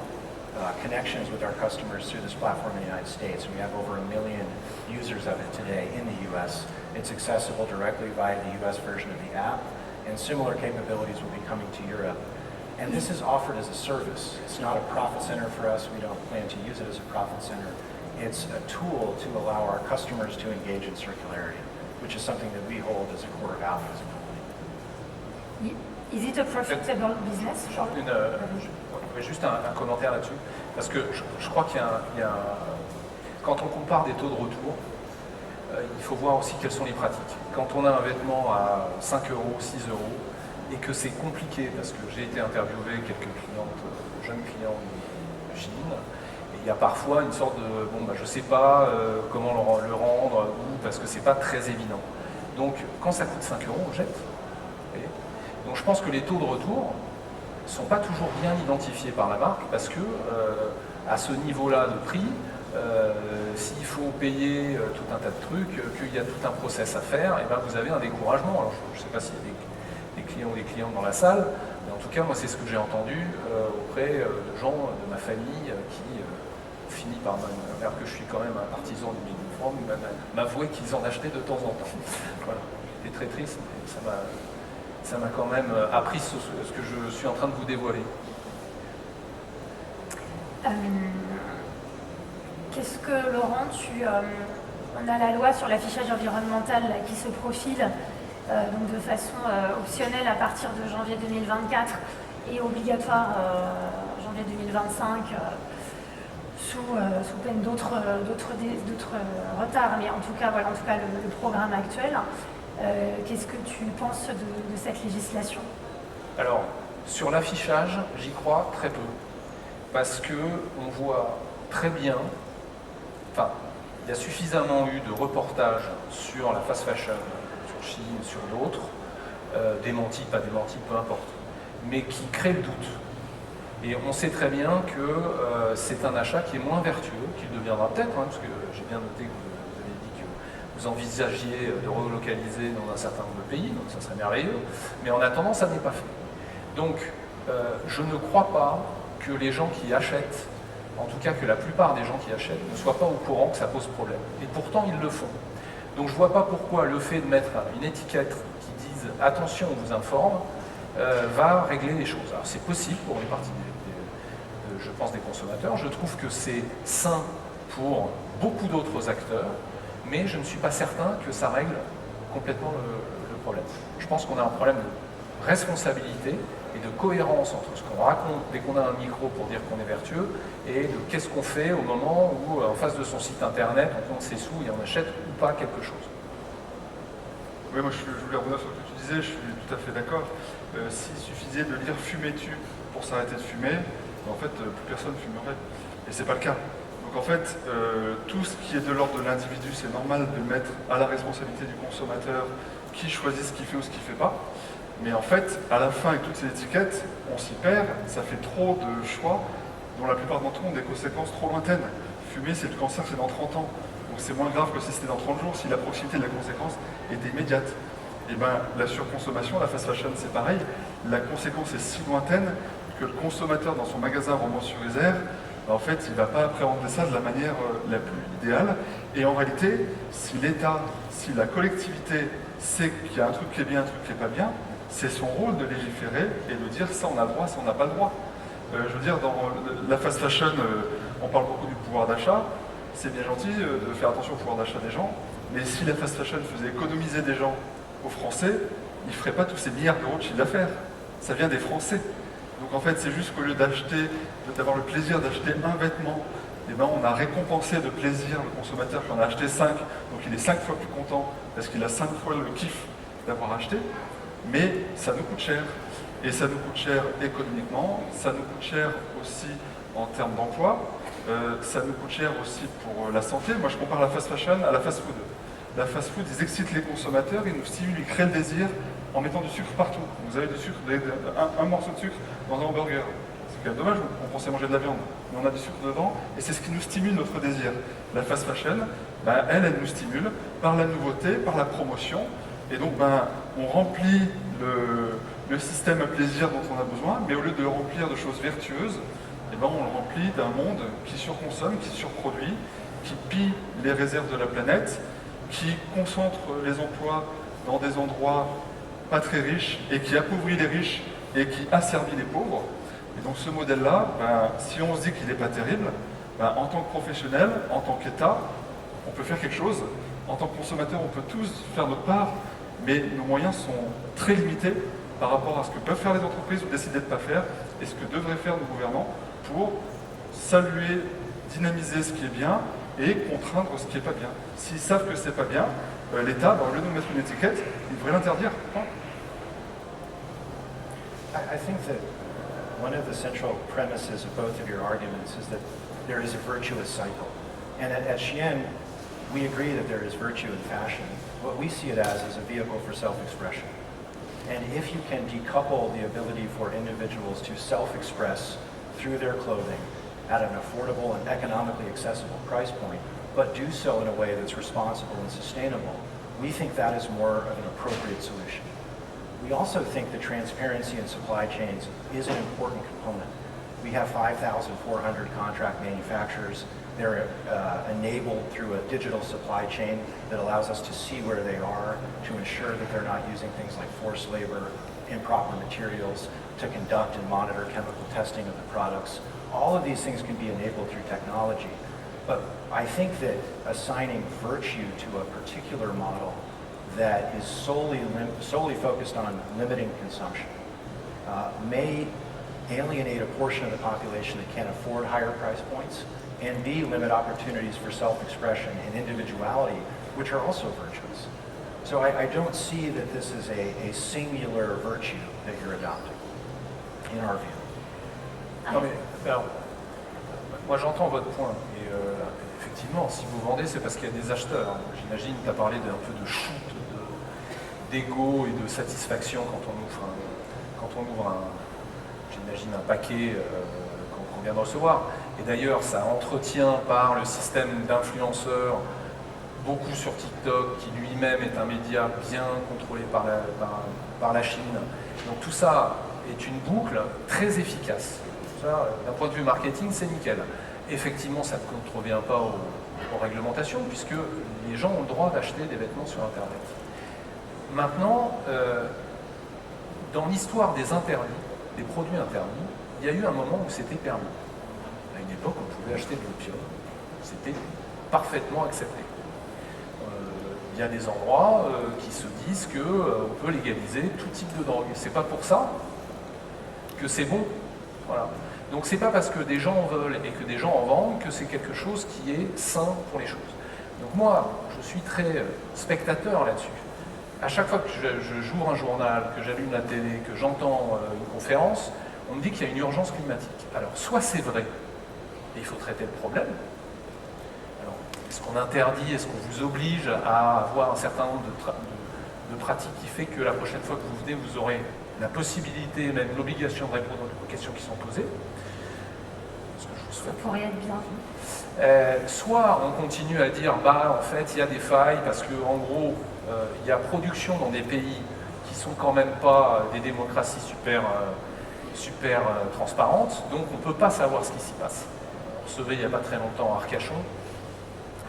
connections with our customers through this platform in the United States. We have over 1 million users of it today in the US. It's accessible directly via the US version of the app, and similar capabilities will be coming to Europe. And this is offered as a service. It's not a profit center for us. We don't plan to use it as a profit center. It's a tool to allow our customers to engage in circularity, which is something that we hold as a core value as a company. Is it a profitable business? Juste un commentaire là-dessus, parce que je crois qu'il y a quand on compare des taux de retour, il faut voir aussi quelles sont les pratiques. Quand on a un vêtement à 5 €, 6 € et que c'est compliqué, parce que j'ai été interviewé quelques clientes, jeunes clients de Shein, et il y a parfois une sorte de je sais pas comment le rendre, ou parce que c'est pas très évident. Donc quand ça coûte 5 €, on jette. Donc je pense que les taux de retour ne sont pas toujours bien identifiés par la marque, parce que à ce niveau-là de prix, s'il faut payer tout un tas de trucs, qu'il y a tout un process à faire, et ben vous avez un découragement. Alors je ne sais pas s'il y a des clients ou des clientes dans la salle, mais en tout cas moi c'est ce que j'ai entendu auprès de gens de ma famille qui finit par alors que je suis quand même un partisan du mini-franc, m'avouer qu'ils en achetaient de temps en temps. Voilà. J'étais très triste, mais ça m'a quand même appris ce que je suis en train de vous dévoiler. Qu'est-ce que, Laurent, On a la loi sur l'affichage environnemental là, qui se profile donc de façon optionnelle à partir de janvier 2024 et obligatoire janvier 2025 sous peine d'autres retards. Mais en tout cas, voilà, le programme actuel. Qu'est-ce que tu penses de cette législation? Alors, sur l'affichage, j'y crois très peu. Parce qu'on voit très bien, enfin, il y a suffisamment eu de reportages sur la fast fashion, sur Chine, sur d'autres, démentis, pas démentis, peu importe, mais qui créent le doute. Et on sait très bien que c'est un achat qui est moins vertueux, qu'il deviendra peut-être, hein, parce que j'ai bien noté que vous avez dit que vous envisagiez de relocaliser dans un certain nombre de pays, donc ça serait merveilleux, mais en attendant, ça n'est pas fait. Donc, je ne crois pas que les gens qui achètent, en tout cas que la plupart des gens qui achètent, ne soient pas au courant que ça pose problème. Et pourtant, ils le font. Donc je ne vois pas pourquoi le fait de mettre une étiquette qui dise « attention, on vous informe », va régler les choses. Alors c'est possible pour une partie, je pense, des consommateurs. Je trouve que c'est sain pour beaucoup d'autres acteurs, mais je ne suis pas certain que ça règle complètement le problème. Je pense qu'on a un problème de responsabilité et de cohérence entre ce qu'on raconte dès qu'on a un micro pour dire qu'on est vertueux et de qu'est-ce qu'on fait au moment où, en face de son site internet, on compte ses sous et on achète ou pas quelque chose. Oui, moi je voulais revenir sur ce que tu disais, je suis tout à fait d'accord. S'il suffisait de lire Fumais-tu pour s'arrêter de fumer, en fait, plus personne fumerait. Et c'est pas le cas. Donc en fait, tout ce qui est de l'ordre de l'individu, c'est normal de le mettre à la responsabilité du consommateur qui choisit ce qu'il fait ou ce qu'il ne fait pas. Mais en fait, à la fin, avec toutes ces étiquettes, on s'y perd, ça fait trop de choix dont la plupart d'entre eux ont des conséquences trop lointaines. Fumer, c'est le cancer, c'est dans 30 ans. Donc c'est moins grave que si c'était dans 30 jours, si la proximité de la conséquence était immédiate. Et bien, la surconsommation, la fast fashion, c'est pareil. La conséquence est si lointaine que le consommateur dans son magasin Romans-sur-Isère, en fait, il ne va pas appréhender ça de la manière la plus idéale. Et en réalité, si l'État, si la collectivité sait qu'il y a un truc qui est bien, un truc qui n'est pas bien, c'est son rôle de légiférer et de dire ça on a le droit, ça on n'a pas le droit. Je veux dire, dans la fast fashion, on parle beaucoup du pouvoir d'achat. C'est bien gentil de faire attention au pouvoir d'achat des gens, mais si la fast fashion faisait économiser des gens aux Français, ils ne feraient pas tous ces milliards d'euros de chiffre d'affaires. Ça vient des Français. Donc en fait, c'est juste qu'au lieu d'avoir le plaisir d'acheter un vêtement, eh ben, on a récompensé de plaisir le consommateur qui en a acheté 5, donc il est 5 fois plus content parce qu'il a 5 fois le kiff d'avoir acheté, mais ça nous coûte cher. Et ça nous coûte cher économiquement, ça nous coûte cher aussi en termes d'emploi, ça nous coûte cher aussi pour la santé. Moi je compare la fast fashion à la fast food. La fast food, ils excitent les consommateurs, ils nous stimulent, ils créent le désir en mettant du sucre partout. Vous avez du sucre, un morceau de sucre dans un hamburger. C'est quand même dommage, on pensait manger de la viande, mais on a du sucre dedans, et c'est ce qui nous stimule notre désir. La fast fashion, ben, elle nous stimule par la nouveauté, par la promotion, et donc ben, on remplit le système à plaisir dont on a besoin, mais au lieu de le remplir de choses vertueuses, eh ben, on le remplit d'un monde qui surconsomme, qui surproduit, qui pille les réserves de la planète, qui concentre les emplois dans des endroits pas très riches et qui appauvrit les riches et qui asservit les pauvres. Et donc ce modèle-là, ben, si on se dit qu'il n'est pas terrible, ben, en tant que professionnel, en tant qu'État, on peut faire quelque chose. En tant que consommateur, on peut tous faire notre part, mais nos moyens sont très limités par rapport à ce que peuvent faire les entreprises ou décider de ne pas faire, et ce que devraient faire nos gouvernants pour saluer, dynamiser ce qui est bien et contraindre ce qui n'est pas bien. S'ils savent que ce n'est pas bien, l'État, au lieu de nous mettre une étiquette, il devrait l'interdire. I think that one of the central premises of both of your arguments is that there is a virtuous cycle. And at Shein, we agree that there is virtue in fashion. What we see it as is a vehicle for self-expression. And if you can decouple the ability for individuals to self-express through their clothing at an affordable and economically accessible price point, but do so in a way that's responsible and sustainable, we think that is more of an appropriate solution. We also think that transparency in supply chains is an important component. We have 5,400 contract manufacturers. They're enabled through a digital supply chain that allows us to see where they are, to ensure that they're not using things like forced labor, improper materials, to conduct and monitor chemical testing of the products. All of these things can be enabled through technology. But I think that assigning virtue to a particular model that is solely focused on limiting consumption may alienate a portion of the population that can't afford higher price points, and B, limit opportunities for self-expression and individuality, which are also virtuous. So I don't see that this is a singular virtue that you're adopting, in our view. Non mais, alors, moi j'entends votre point, et effectivement, si vous vendez, c'est parce qu'il y a des acheteurs. J'imagine, tu as parlé d'un peu de shoot, d'ego et de satisfaction quand on ouvre j'imagine un paquet qu'on vient de recevoir. Et d'ailleurs, ça entretient par le système d'influenceurs, beaucoup sur TikTok, qui lui-même est un média bien contrôlé par la Chine. Donc tout ça est une boucle très efficace. Ça, d'un point de vue marketing, c'est nickel. Effectivement, ça ne contrevient pas aux réglementations, puisque les gens ont le droit d'acheter des vêtements sur Internet. Maintenant, dans l'histoire des interdits, des produits interdits, il y a eu un moment où c'était permis. À une époque, on pouvait acheter de l'opium. C'était parfaitement accepté. Il y a des endroits qui se disent qu'on peut légaliser tout type de drogue. C'est pas pour ça que c'est bon. Voilà. Donc c'est pas parce que des gens en veulent et que des gens en vendent que c'est quelque chose qui est sain pour les choses. Donc moi, je suis très spectateur là-dessus. À chaque fois que j'ouvre un journal, que j'allume la télé, que j'entends une conférence, on me dit qu'il y a une urgence climatique. Alors soit c'est vrai, et il faut traiter le problème. Alors, est-ce qu'on interdit, est-ce qu'on vous oblige à avoir un certain nombre de pratiques qui fait que la prochaine fois que vous venez, vous aurez la possibilité, même l'obligation de répondre aux questions qui sont posées? Ce que je vous souhaite. Ça pourrait être bien. Soit on continue à dire, en fait, il y a des failles parce qu'en gros, il y a production dans des pays qui sont quand même pas des démocraties super transparentes, donc on ne peut pas savoir ce qui s'y passe. On recevait il n'y a pas très longtemps à Arcachon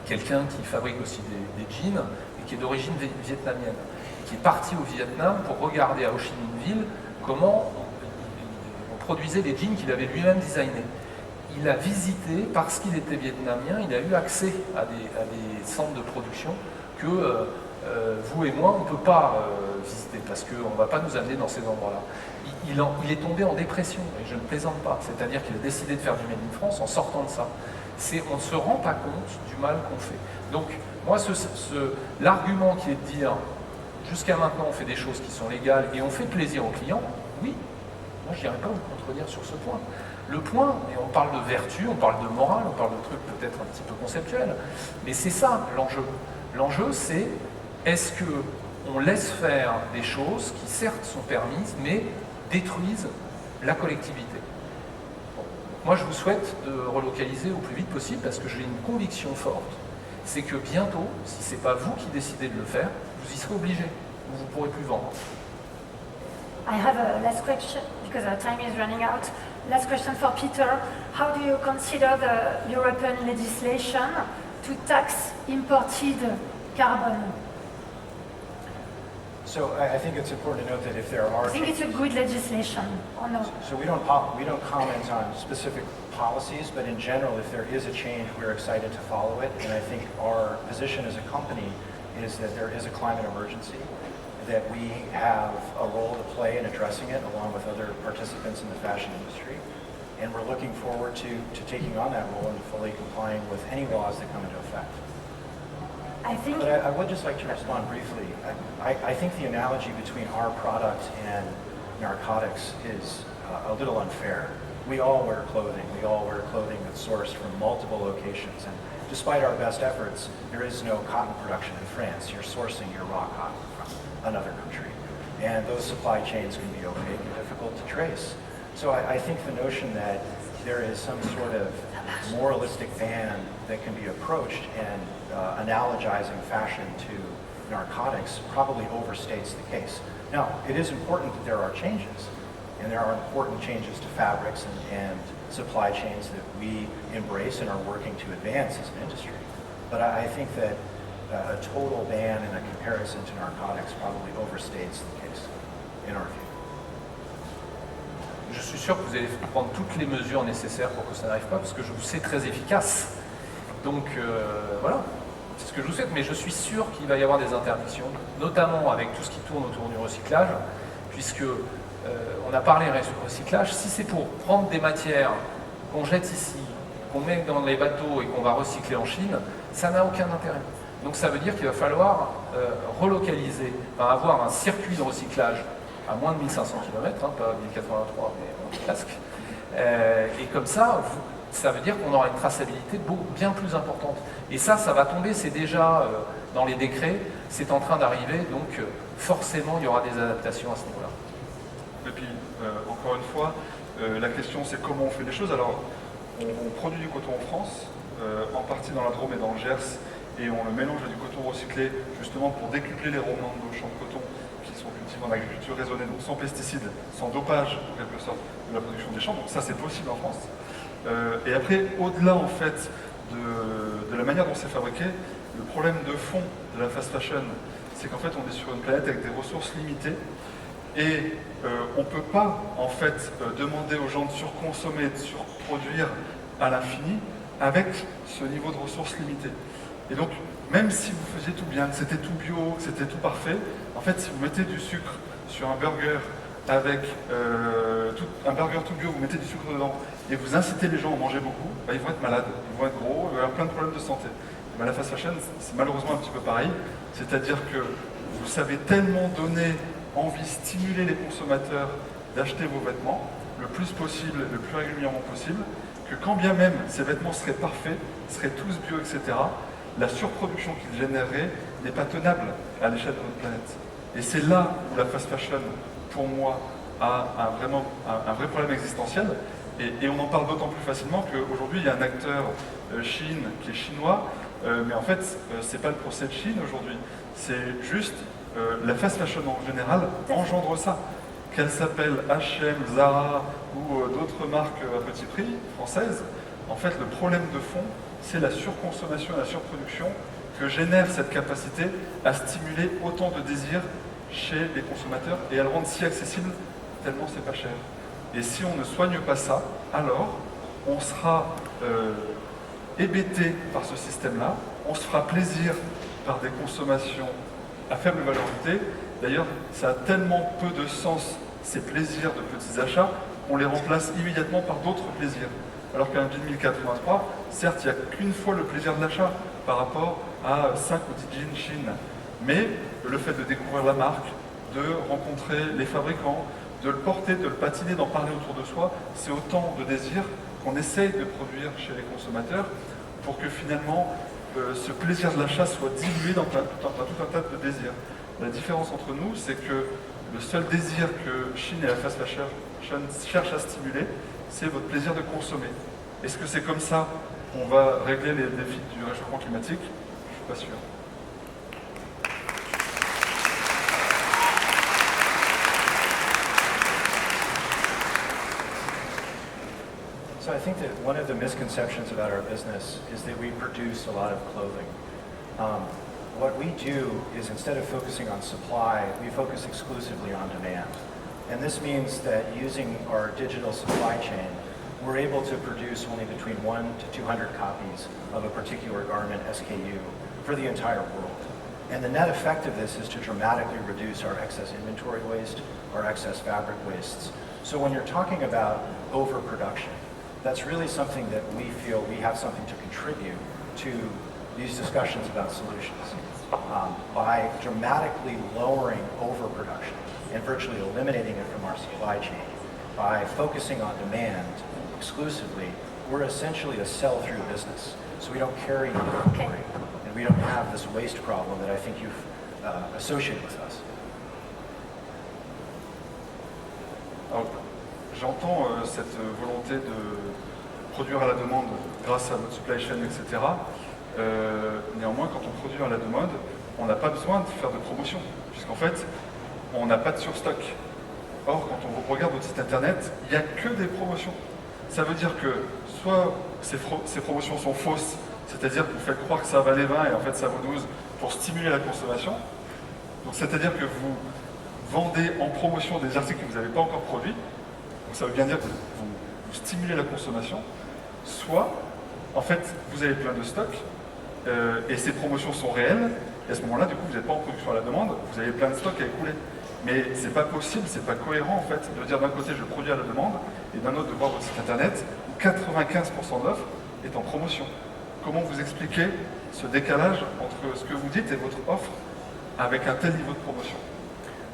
quelqu'un qui fabrique aussi des jeans et qui est d'origine vietnamienne, qui est parti au Vietnam pour regarder à Ho Chi Minh Ville comment on produisait les jeans qu'il avait lui-même designés. Il a visité, parce qu'il était vietnamien, il a eu accès à des centres de production que vous et moi, on ne peut pas visiter, parce qu'on ne va pas nous amener dans ces endroits-là. Il est tombé en dépression, et je ne plaisante pas, c'est-à-dire qu'il a décidé de faire du Made in France en sortant de ça. On ne se rend pas compte du mal qu'on fait. Donc, moi, l'argument qui est de dire, jusqu'à maintenant, on fait des choses qui sont légales et on fait plaisir aux clients, oui, moi, je n'irai pas vous contredire sur ce point. Le point, et on parle de vertu, on parle de morale, on parle de trucs peut-être un petit peu conceptuels, mais c'est ça l'enjeu. L'enjeu, c'est est-ce qu'on laisse faire des choses qui certes sont permises, mais détruisent la collectivité. Bon. Moi, je vous souhaite de relocaliser au plus vite possible parce que j'ai une conviction forte, c'est que bientôt, si ce n'est pas vous qui décidez de le faire, vous y serez obligé, ou vous ne pourrez plus vendre. I have a last question because our time is running out. Last question for Peter. How do you consider the European legislation to tax imported carbon? So I think it's important to note that if there are... I think it's a good legislation, or no? So we don't comment on specific policies, but in general, if there is a change, we're excited to follow it. And I think our position as a company is that there is a climate emergency, that we have a role to play in addressing it along with other participants in the fashion industry. And we're looking forward to taking on that role and fully complying with any laws that come into effect. But I would just like to respond briefly. I think the analogy between our product and narcotics is a little unfair. We all wear clothing. We all wear clothing that's sourced from multiple locations. And despite our best efforts, there is no cotton production in France. You're sourcing your raw cotton from another country. And those supply chains can be opaque and difficult to trace. So I think the notion that there is some sort of moralistic ban that can be approached and analogizing fashion to narcotics probably overstates the case. Now, it is important that there are changes, and there are important changes to fabrics and supply chains that we embrace and are working to advance as an industry. But I think that a total ban and a comparison to narcotics probably overstates the case, in our view. Je suis sûr que vous allez prendre toutes les mesures nécessaires pour que ça n'arrive pas, parce que je vous sais très efficace. Donc voilà, c'est ce que je vous souhaite, mais je suis sûr qu'il va y avoir des interdictions, notamment avec tout ce qui tourne autour du recyclage, puisque on a parlé recyclage, si c'est pour prendre des matières qu'on jette ici, qu'on met dans les bateaux et qu'on va recycler en Chine, ça n'a aucun intérêt. Donc ça veut dire qu'il va falloir relocaliser, enfin, avoir un circuit de recyclage à moins de 1500 km, hein, pas 1083, mais presque. Et comme ça, ça veut dire qu'on aura une traçabilité bien plus importante. Et ça va tomber, c'est déjà dans les décrets, c'est en train d'arriver, donc forcément il y aura des adaptations à ce niveau-là. Et puis, encore une fois, la question c'est comment on fait les choses. Alors, on produit du coton en France, en partie dans la Drôme et dans le Gers, et on le mélange à du coton recyclé, justement pour décupler les rendements de nos champs de coton qui sont cultivés en agriculture raisonnée, donc sans pesticides, sans dopage, en quelque sorte, de la production des champs. Donc ça, c'est possible en France. Et après, au-delà, en fait, de la manière dont c'est fabriqué, le problème de fond de la fast fashion, c'est qu'en fait, on est sur une planète avec des ressources limitées, et on ne peut pas, en fait, demander aux gens de surconsommer, de surproduire à l'infini, avec ce niveau de ressources limitées. Et donc, même si vous faisiez tout bien, que c'était tout bio, que c'était tout parfait, en fait, si vous mettez du sucre sur un burger avec un burger tout bio, vous mettez du sucre dedans et vous incitez les gens à manger beaucoup, bah, ils vont être malades, ils vont être gros, ils vont avoir plein de problèmes de santé. Bah, la fast fashion, c'est malheureusement un petit peu pareil, c'est-à-dire que vous savez tellement donner envie, stimuler les consommateurs d'acheter vos vêtements le plus possible, le plus régulièrement possible, que quand bien même ces vêtements seraient parfaits, seraient tous bio, etc., la surproduction qu'ils généreraient n'est pas tenable à l'échelle de notre planète. Et c'est là où la fast fashion, pour moi, a un vrai problème existentiel. Et on en parle d'autant plus facilement qu'aujourd'hui, il y a un acteur Chine qui est chinois, mais en fait, c'est pas le procès de Chine aujourd'hui. C'est juste la fast fashion en général engendre ça. Qu'elle s'appelle H&M, Zara ou d'autres marques à petit prix françaises, en fait, le problème de fond, c'est la surconsommation et la surproduction que génère cette capacité à stimuler autant de désirs chez les consommateurs et à le rendre si accessible tellement c'est pas cher. Et si on ne soigne pas ça, alors on sera hébété par ce système-là, on se fera plaisir par des consommations à faible valeur ajoutée. D'ailleurs, ça a tellement peu de sens, ces plaisirs de petits achats, qu'on les remplace immédiatement par d'autres plaisirs. Alors qu'un jean 1083, certes, il n'y a qu'une fois le plaisir de l'achat par rapport à 5 ou 10 jeans Chine. Mais le fait de découvrir la marque, de rencontrer les fabricants, de le porter, de le patiner, d'en parler autour de soi, c'est autant de désirs qu'on essaye de produire chez les consommateurs pour que finalement ce plaisir de l'achat soit dilué dans tout un tas de désirs. La différence entre nous, c'est que le seul désir que Chine et la fast fashion cherchent à stimuler, c'est votre plaisir de consommer. Est-ce que c'est comme ça qu'on va régler les défis du réchauffement climatique? Je ne suis pas sûr. So I think that one of the misconceptions about our business is that we produce a lot of clothing. What we do is instead of focusing on supply, we focus exclusively on demand. And this means that using our digital supply chain, we're able to produce only between 1 to 200 copies of a particular garment SKU for the entire world. And the net effect of this is to dramatically reduce our excess inventory waste, our excess fabric wastes. So when you're talking about overproduction, that's really something that we feel we have something to contribute to these discussions about solutions. By dramatically lowering overproduction and virtually eliminating it from our supply chain, by focusing on demand exclusively, we're essentially a sell-through business. So we don't carry inventory, and we don't have this waste problem that I think you've associated with us. Alors, j'entends cette volonté de produire à la demande grâce à votre supply chain, etc. Néanmoins, quand on produit à la demande, on n'a pas besoin de faire de promotion, puisqu'en fait, on n'a pas de surstock. Or, quand on regarde votre site internet, il n'y a que des promotions. Ça veut dire que soit ces promotions sont fausses, c'est-à-dire que vous faites croire que ça valait 20 et en fait ça vaut 12 pour stimuler la consommation. Donc c'est-à-dire que vous vendez en promotion des articles que vous n'avez pas encore produits. Donc ça veut bien dire que vous stimulez la consommation. Soit En fait, vous avez plein de stocks et ces promotions sont réelles. Et à ce moment-là, du coup, vous n'êtes pas en production à la demande, vous avez plein de stocks à écouler. Mais c'est pas possible, c'est pas cohérent en fait de dire d'un côté je produis à la demande et d'un autre de voir votre site internet où 95% d'offres est en promotion. Comment vous expliquez ce décalage entre ce que vous dites et votre offre avec un tel niveau de promotion?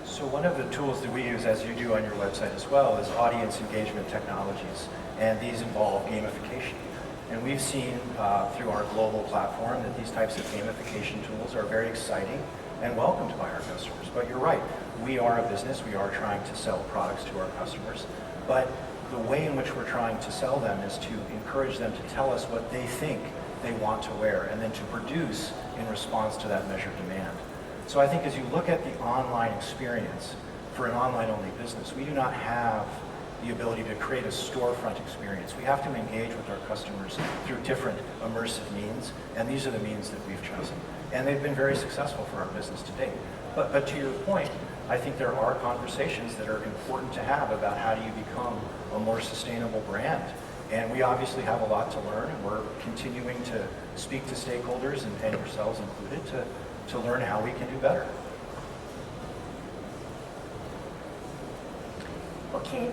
So one of the tools that we use, as you do on your website as well, is audience engagement technologies, and these involve gamification. And we've seen through our global platform that these types of gamification tools are very exciting and welcomed by our customers. But you're right, we are a business, we are trying to sell products to our customers, but the way in which we're trying to sell them is to encourage them to tell us what they think they want to wear and then to produce in response to that measured demand. So I think as you look at the online experience for an online-only business, we do not have the ability to create a storefront experience. We have to engage with our customers through different immersive means, and these are the means that we've chosen. And they've been very successful for our business to date. But to your point, I think there are conversations that are important to have about how do you become a more sustainable brand. And we obviously have a lot to learn, and we're continuing to speak to stakeholders, and yourselves included, to learn how we can do better. Okay.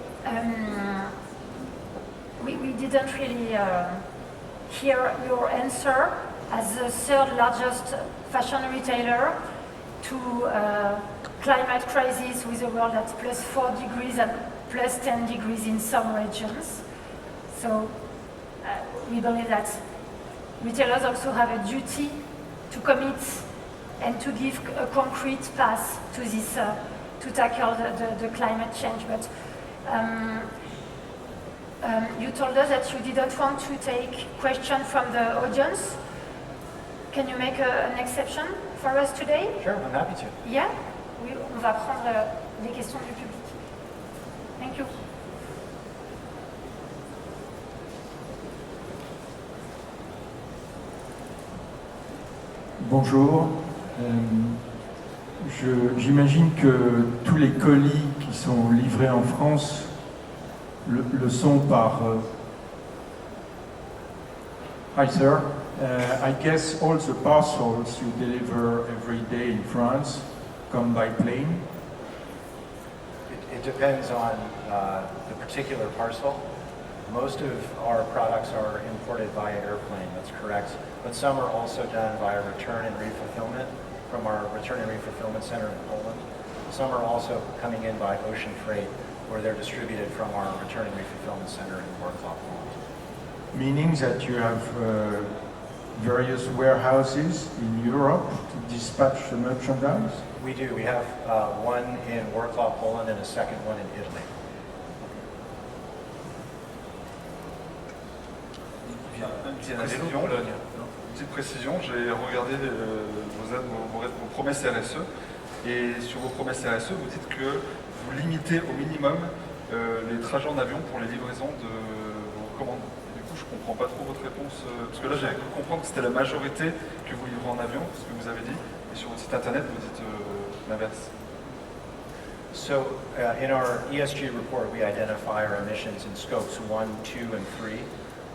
We didn't really hear your answer. As the third largest fashion retailer to climate crisis with a world at plus 4 degrees and plus 10 degrees in some regions. So we believe that retailers also have a duty to commit and to give a concrete path to this, to tackle the climate change. But you told us that you didn't want to take questions from the audience. Can you make an exception for us today? Sure, I'm happy to. Yeah? Oui, on va prendre les questions du public. Thank you. Bonjour. J'imagine que tous les colis qui sont livrés en France le sont par... Hi sir. I guess all the parcels you deliver every day in France come by plane? It depends on the particular parcel. Most of our products are imported via airplane, that's correct. But some are also done via return and refulfillment from our return and refulfillment center in Poland. Some are also coming in by ocean freight, where they're distributed from our return and refulfillment center in Wrocław, Poland. Meaning that you have various warehouses in Europe to dispatch the merchandise? We do. We have one in Wrocław, Poland, and a second one in Italy. Petite précision, j'ai regardé vos promesses RSE et sur vos promesses RSE, vous dites que vous limitez au minimum les trajets en avion pour les livraisons de vos commandes. Et du coup, je ne comprends pas trop votre réponse, parce que là, j'avais cru comprendre que c'était la majorité que vous livrez en avion, ce que vous avez dit, et sur votre site internet, vous dites l'inverse. So in our ESG report, we identify our emissions in scopes 1, 2, and 3.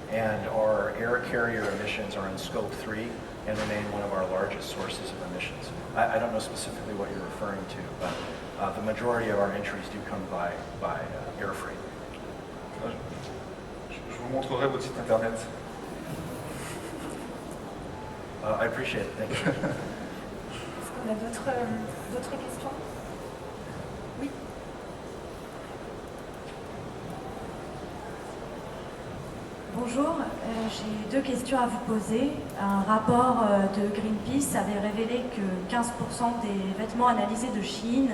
And our air carrier emissions are in scope 3 and remain one of our largest sources of emissions. I don't know specifically what you're referring to, but the majority of our entries do come by air freight. Je vous montrerai votre site internet. I appreciate it, thank you. Est-ce qu'on a d'autres questions? Oui. Bonjour, j'ai deux questions à vous poser. Un rapport de Greenpeace avait révélé que 15% des vêtements analysés de Chine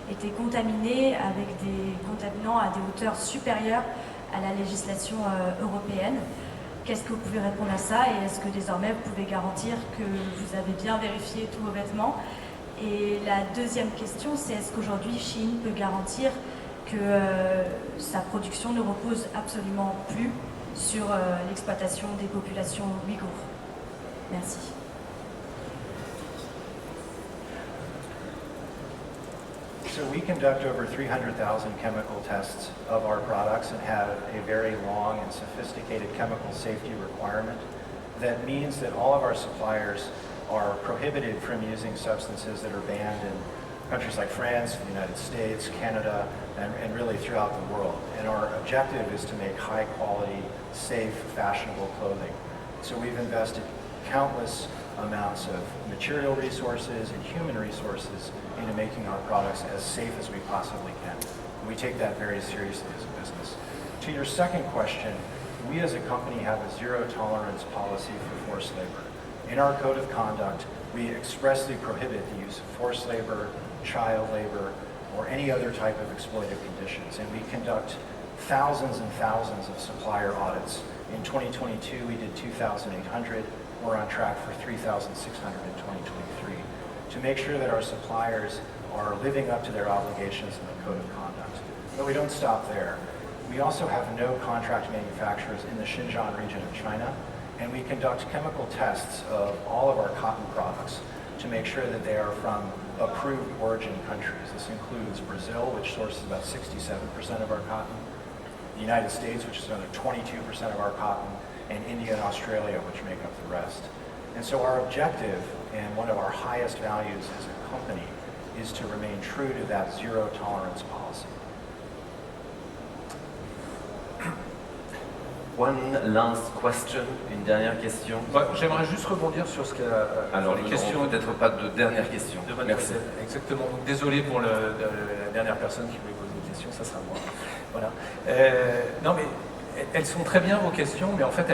étaient contaminés avec des contaminants à des hauteurs supérieures à la législation européenne. Qu'est-ce que vous pouvez répondre à ça et est-ce que désormais vous pouvez garantir que vous avez bien vérifié tous vos vêtements? Et la deuxième question, c'est est-ce qu'aujourd'hui Chine peut garantir que sa production ne repose absolument plus sur l'exploitation des populations ouïghours? Merci. So we conduct over 300,000 chemical tests of our products and have a very long and sophisticated chemical safety requirement that means that all of our suppliers are prohibited from using substances that are banned in countries like France, the United States, Canada, and really throughout the world. And our objective is to make high quality, safe, fashionable clothing. So we've invested countless amounts of material resources and human resources into making our products as safe as we possibly can. And we take that very seriously as a business. To your second question, we as a company have a zero tolerance policy for forced labor. In our code of conduct, we expressly prohibit the use of forced labor, child labor, or any other type of exploitive conditions. And we conduct thousands and thousands of supplier audits. In 2022, we did 2,800. We're on track for 3,600 in 2023 to make sure that our suppliers are living up to their obligations in the code of conduct. But we don't stop there. We also have no contract manufacturers in the Xinjiang region of China, and we conduct chemical tests of all of our cotton products to make sure that they are from approved origin countries. This includes Brazil, which sources about 67% of our cotton, the United States, which is another 22% of our cotton, and India and Australia, which make up the rest. And so our objective, and one of our highest values as a company, is to remain true to that zero tolerance policy. One last question, une dernière question. J'aimerais juste rebondir sur ce qu'a... Alors, les nous questions. n'aurons peut-être pas de dernière question. Merci. Exactement. Donc, désolé pour la dernière personne qui voulait poser une question, ça sera moi. Voilà. Non, mais elles sont très bien vos questions, mais en fait,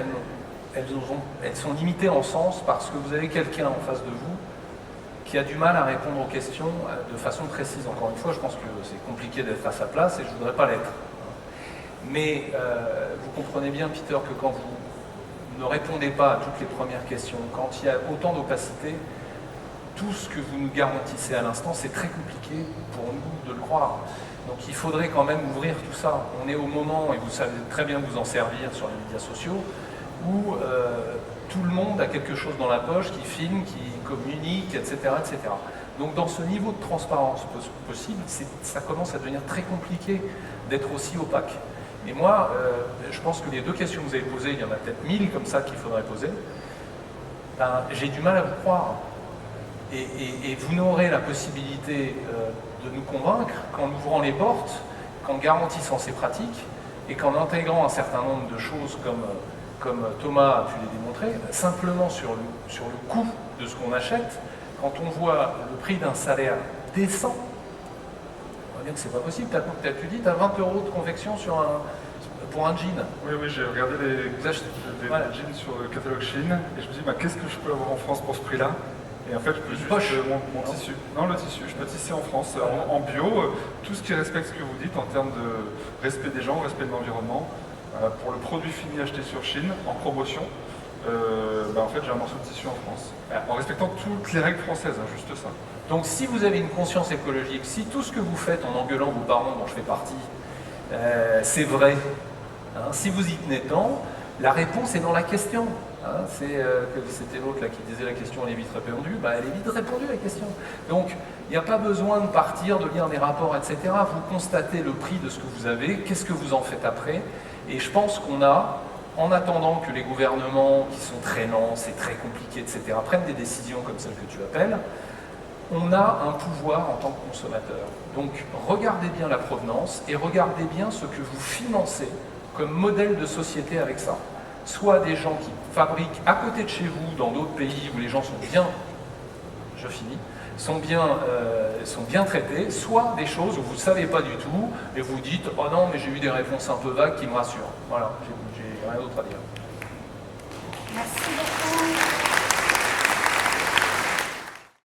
elles sont limitées en sens parce que vous avez quelqu'un en face de vous qui a du mal à répondre aux questions de façon précise. Encore une fois, je pense que c'est compliqué d'être à sa place et je ne voudrais pas l'être. Mais vous comprenez bien, Peter, que quand vous ne répondez pas à toutes les premières questions, quand il y a autant d'opacité, tout ce que vous nous garantissez à l'instant, c'est très compliqué pour nous de le croire. Donc il faudrait quand même ouvrir tout ça. On est au moment, et vous savez très bien vous en servir sur les médias sociaux, où tout le monde a quelque chose dans la poche, qui filme, qui communique, etc., etc. Donc dans ce niveau de transparence possible, ça commence à devenir très compliqué d'être aussi opaque. Et moi, je pense que les deux questions que vous avez posées, il y en a peut-être 1000 comme ça qu'il faudrait poser, ben, j'ai du mal à vous croire. Et vous n'aurez la possibilité de nous convaincre qu'en ouvrant les portes, qu'en garantissant ces pratiques, et qu'en intégrant un certain nombre de choses comme Thomas a pu les démontrer, simplement sur le coût de ce qu'on achète, quand on voit le prix d'un salaire décent, on va dire que c'est pas possible. Tu dis, tu as 20 € de confection pour un jean. Oui, j'ai regardé les jeans sur le catalogue Chine et je me dis, bah, qu'est-ce que je peux avoir en France pour ce prix-là? Et en fait, je peux juste mon tissu. Non, le tissu, je peux tisser en France, en bio, tout ce qui respecte ce que vous dites en termes de respect des gens, respect de l'environnement. Pour le produit fini acheté sur Chine, en promotion, en fait j'ai un morceau de tissu en France. En respectant toutes les règles françaises, hein, juste ça. Donc si vous avez une conscience écologique, si tout ce que vous faites en engueulant vos parents dont je fais partie, c'est vrai, hein, si vous y tenez tant, la réponse est dans la question. Hein, c'était l'autre là qui disait la question elle est vite répondue, elle est vite répondue la question. Donc il n'y a pas besoin de partir, de lire des rapports, etc. Vous constatez le prix de ce que vous avez, qu'est-ce que vous en faites après. Et je pense qu'on a, en attendant que les gouvernements, qui sont très lents, c'est très compliqué, etc., prennent des décisions comme celle que tu appelles, on a un pouvoir en tant que consommateur. Donc regardez bien la provenance et regardez bien ce que vous financez comme modèle de société avec ça. Soit des gens qui fabriquent à côté de chez vous, dans d'autres pays où les gens sont bien, je finis, sont bien traités, soit des choses où vous ne savez pas du tout et vous dites « Oh non, mais j'ai eu des réponses un peu vagues qui me rassurent. » Voilà, j'ai rien d'autre à dire. Merci beaucoup.